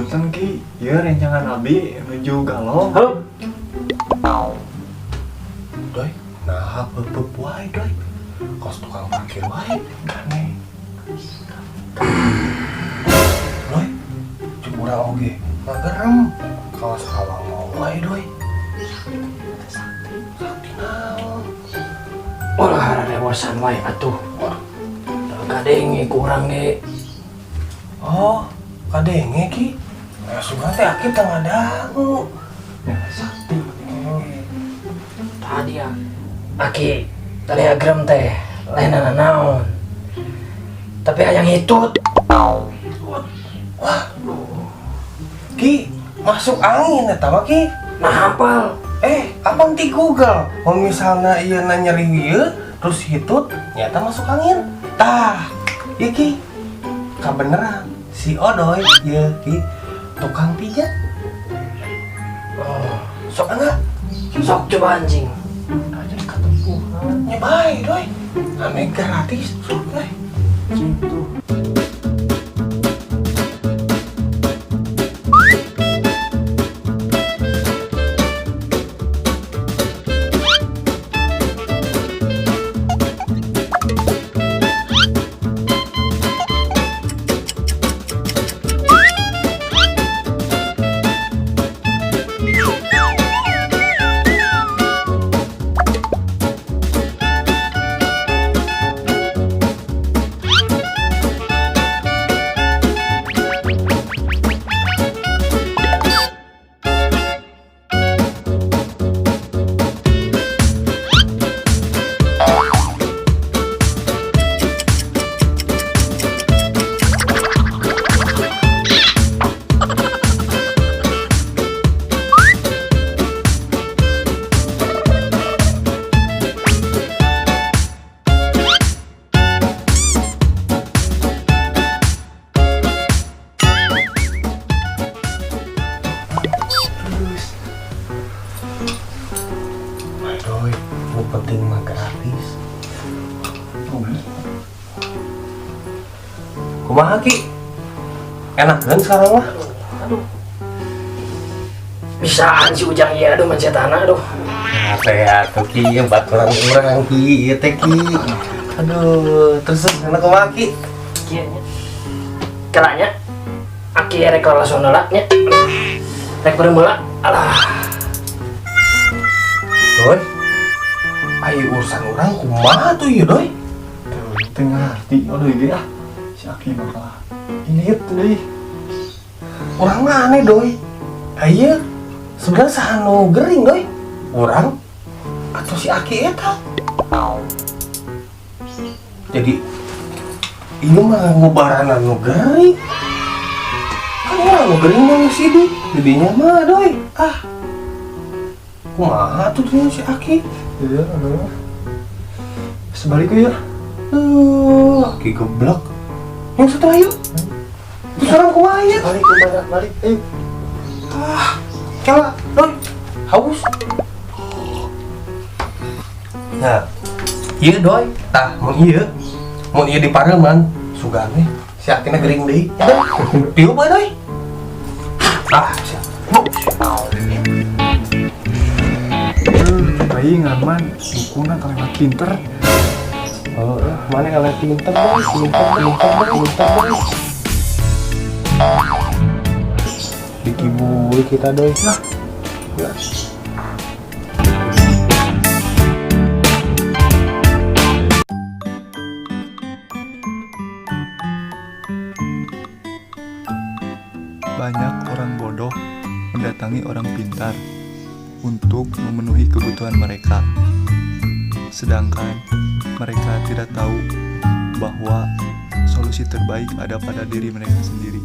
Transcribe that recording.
punten Ki, ya rencangan abi menuju Galuh. Halo. Doi, nah bebeb wae doi. Kos tukang parkir wae. Kane. Doi, cuma oge. Magerem. Kawas kawang mau wae doi. Sakti naon. Olah rada dewasan wae atuh. Kadenge kurang ge. Oh, kadenge Ki. Sugan teh aki teu ngadangu. Ya sakti. Tadi ya. Aki tadi agrem teh lain naon. Tapi hayang hitut. Wah. Ki, masuk angin eta mah Ki. Nah hafal. Apaan di Google? Kalau misalnya iya nyeri ieu terus hitut, nyata masuk angin. Tah, iya Ki. Kabeneran si Odoy ieu Ki tukang pijat. Oh, sok enggak? Sok coba anjing. Aja ketepuhan. Nya bae Doy. Ame gratis sok Doy. Gitu. Doy, nu penting mah gratis. Kumaha Ki? Enak kan sekarang mah? Aduh. Bisaan si Ujang ieu aduh mencetana aduh. Apa ya tuh Ki, empat orang Ki, ieu teh Ki. Aduh, terus enak kumaha Ki? Kieu nya. Kelanya aki rek relasional nya. Rek bereumula. Alah. Doy, ayo urusan orang kumaha tuh ya Doy? Tengah hati Odoy ge ah. Si Aki bakal inget deui. Orang mah aneh Doy. Ayo, sebenarnya sahanu gering Doy. Orang atau si Aki eta? Jadi ini mah ngobaran anu gering. Kan orang anu gering mah si Didinya mah Doy. Kumaha tuh dia si Aki? Ya, aduh. Sebalik ya. Aki geblek. Yang satu ayo. Terus orang kumaha ya? Balik, balik. Coba, Doy. Haus. Nah, iya Doy. Tah, mau iya di Pareman. Sugane si Akina gering deui. Dieu bae Doy. Siap. Bayi ngaman, dukuna kalimat pinter. Mana kalau pinter Doy? Pinter Doy. Dikibuli kita Doy. Ya. Banyak orang bodoh mendatangi orang pintar untuk memenuhi kebutuhan mereka, sedangkan mereka tidak tahu bahwa solusi terbaik ada pada diri mereka sendiri.